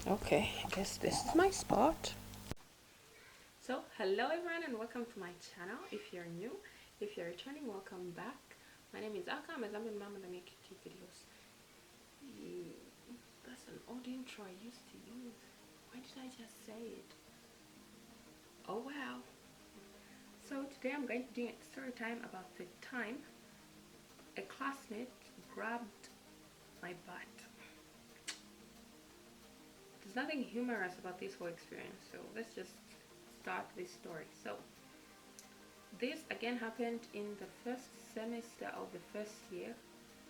Okay, I guess this is my spot. So, hello everyone and welcome to my channel. If you're new, if you're returning, welcome back. My name is Aka. I'm a Zambian mom and I make YouTube videos. That's an old intro I used to use. Why did I just say it? Oh wow. So today I'm going to do a story time about the time a classmate grabbed my butt. There's nothing humorous about this whole experience, so let's just start this story. So this again happened in the first semester of the first year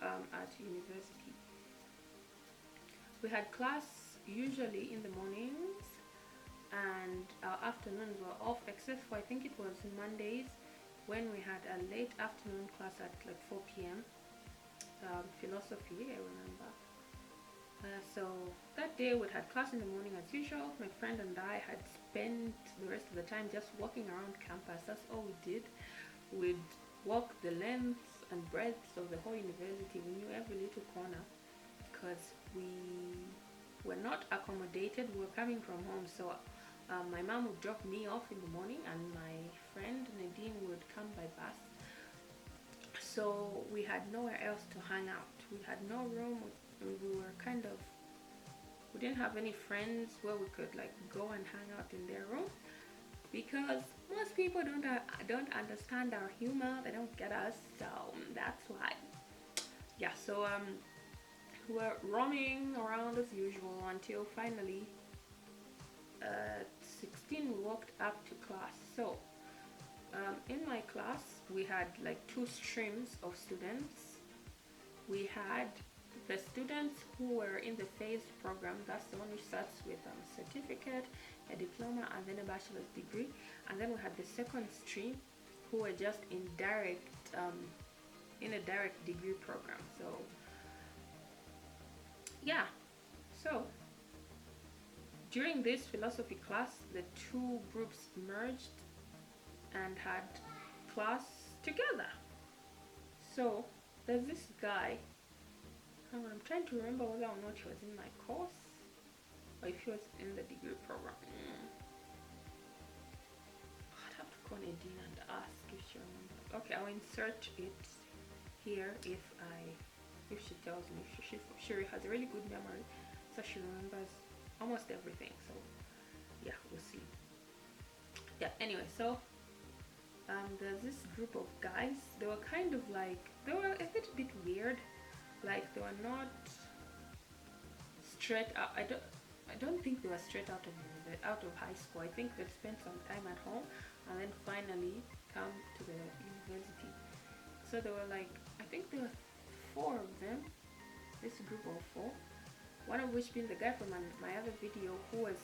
at university. We had class usually in the mornings, and our afternoons were off, except for I think it was Mondays when we had a late afternoon class at like 4 p.m. Philosophy, I remember. So that day we had class in the morning as usual. My friend and I had spent the rest of the time just walking around campus. That's all we did. We'd walk the length and breadth of the whole university. We knew every little corner because we were not accommodated. We were coming from home, so my mom would drop me off in the morning and my friend Nadine would come by bus. So we had nowhere else to hang out. We had no room. We were we didn't have any friends where we could like go and hang out in their room, because most people don't understand our humor. They don't get us, so that's why. Yeah, so we were roaming around as usual until finally at 16 we walked up to class. So in my class we had like two streams of students. We had the students who were in the phased program. That's the one which starts with a certificate, a diploma, and then a bachelor's degree. And then we had the second stream who were just in a direct degree program. So yeah, so during this philosophy class the two groups merged and had class together. So there's this guy. I'm trying to remember whether or not he was in my course or if he was in the degree program. I'd have to call Nadine and ask if she remembers. Okay, I'll insert it here if she tells me. She has a really good memory, so she remembers almost everything. So yeah, we'll see. Yeah, anyway, so there's this group of guys. They were kind of like, they were a little bit weird. Like they were not straight out. I don't think they were straight out of high school. I think they spent some time at home and then finally come to the university. So there were like, I think there were four of them. This group of four. One of which being the guy from my other video who was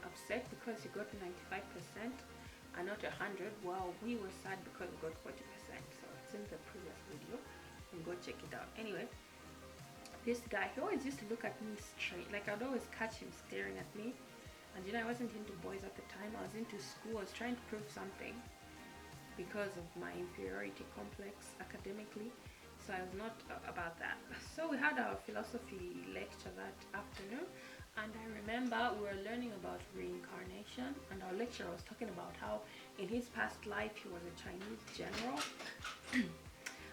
upset because he got 95% and not 100. While we were sad because we got 40%. So it's in the previous video. You can go check it out. Anyway. This guy, he always used to look at me straight. Like I'd always catch him staring at me. And I wasn't into boys at the time. I was into school. I was trying to prove something because of my inferiority complex academically. So I was not about that. So we had our philosophy lecture that afternoon. And I remember we were learning about reincarnation. And our lecturer was talking about how in his past life he was a Chinese general.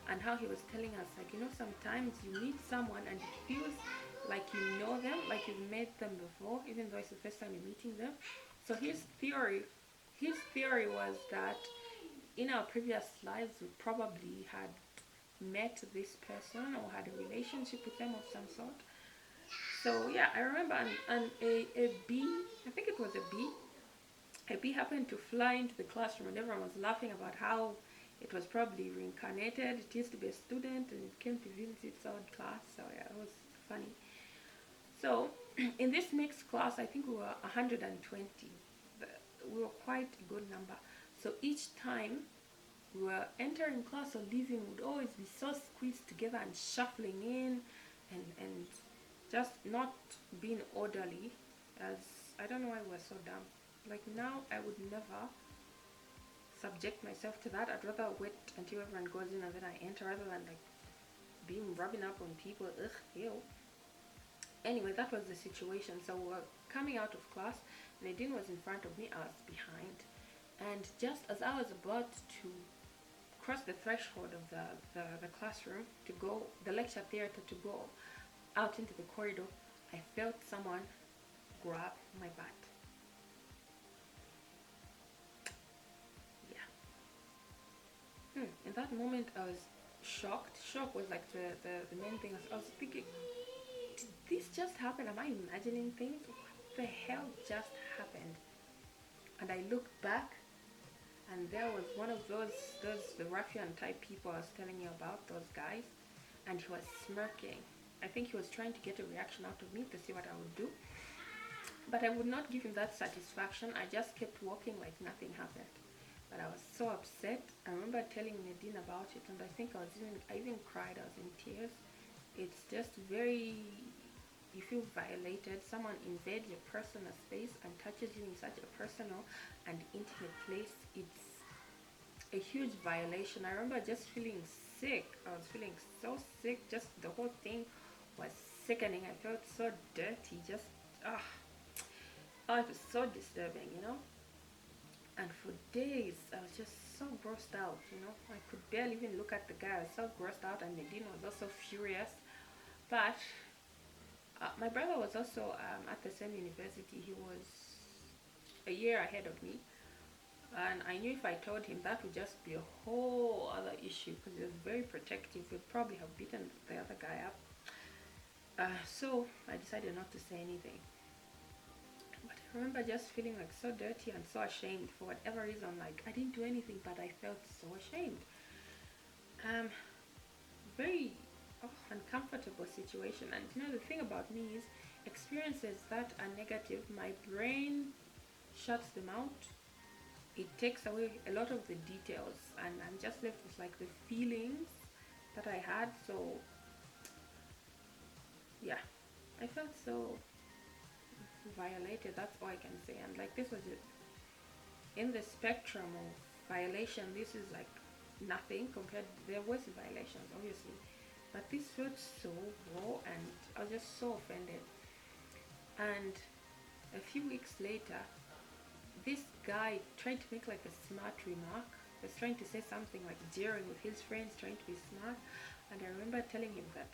And how he was telling us, like, sometimes you meet someone and it feels like you know them, like you've met them before, even though it's the first time you're meeting them. So his theory was that in our previous lives we probably had met this person or had a relationship with them of some sort. So yeah, I remember, and a bee, I think it was a bee happened to fly into the classroom and everyone was laughing about how it was probably reincarnated. It used to be a student and it came to visit its own class. So yeah, it was funny. So in this mixed class, I think we were 120. We were quite a good number. So each time we were entering class or leaving, would always be so squeezed together and shuffling in and just not being orderly. As I don't know why we're so dumb. Like now I would never subject myself to that. I'd rather wait until everyone goes in and then I enter rather than like rubbing up on people. Ugh, ew. Anyway, that was the situation. So we're coming out of class. Nadine was in front of me, I was behind. And just as I was about to cross the threshold of the classroom to go, the lecture theater, to go out into the corridor, I felt someone grab my butt. Yeah. In that moment, I was shocked. Shock was like the main thing. I was thinking, did this just happen? Am I imagining things? What the hell just happened? And I looked back, and there was one of those the ruffian type people I was telling you about, those guys, and he was smirking. I think he was trying to get a reaction out of me to see what I would do, but I would not give him that satisfaction. I just kept walking like nothing happened. But I was so upset. I remember telling Nadine about it, and I think I even cried. I was in tears. It's just very, you feel violated. Someone invades your personal space and touches you in such a personal and intimate place. It's a huge violation. I remember just feeling sick. I was feeling so sick. Just the whole thing was sickening. I felt so dirty. Just oh, it was so disturbing, you know. And for days, I was just so grossed out, you know. I could barely even look at the guy. I was so grossed out, and Nadine was also furious. But my brother was also at the same university. He was a year ahead of me. And I knew if I told him, that would just be a whole other issue, because he was very protective. He'd probably have beaten the other guy up. So I decided not to say anything. But I remember just feeling like so dirty and so ashamed for whatever reason. Like, I didn't do anything, but I felt so ashamed. Very uncomfortable situation. And you know, the thing about me is, experiences that are negative, my brain shuts them out. It takes away a lot of the details, and I'm just left with like the feelings that I had. So yeah, I felt so violated, that's all I can say. And like, this was it. In the spectrum of violation, this is like nothing compared. There was violations, obviously, but this felt so raw, and I was just so offended. And a few weeks later, this guy tried to make like a smart remark. Was trying to say something like jeering with his friends, trying to be smart. And I remember telling him that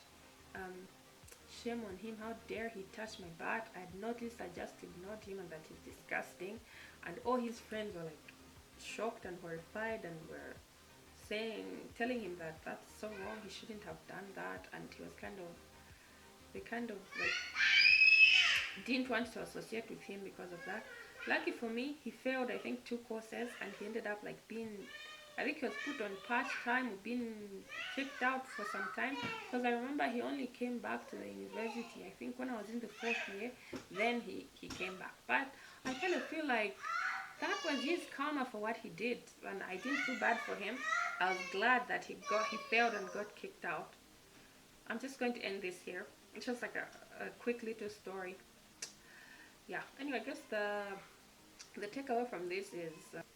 shame on him, how dare he touch my butt. I had noticed, I just ignored him, and that he's disgusting. And all his friends were like shocked and horrified, and were telling him that that's so wrong, he shouldn't have done that. And he was they kind of like didn't want to associate with him because of that. Lucky for me, he failed, I think, 2 courses, and he ended up like I think he was put on part-time or being kicked out for some time, because I remember he only came back to the university, I think, when I was in the 4th year. Then he came back. But I kind of feel like that was his karma for what he did, and I didn't feel bad for him. I was glad that he failed and got kicked out. I'm just going to end this here. It's just like a quick little story. Yeah, anyway, I guess the takeaway from this is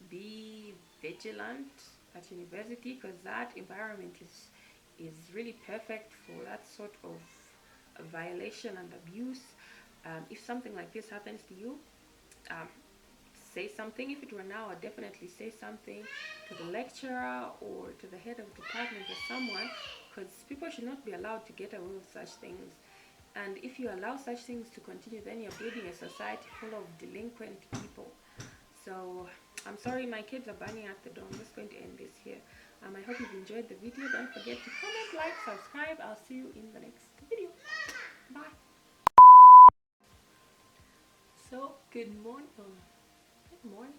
be vigilant at university, because that environment is really perfect for that sort of violation and abuse. If something like this happens to you, say something. If it were now, I'd definitely say something to the lecturer or to the head of department or someone, because people should not be allowed to get away with such things. And if you allow such things to continue, then you're building a society full of delinquent people. So I'm sorry, my kids are banging at the door. I'm just going to end this here. I hope you've enjoyed the video. Don't forget to comment, like, subscribe. I'll see you in the next video. Bye. So good morning. Good morning.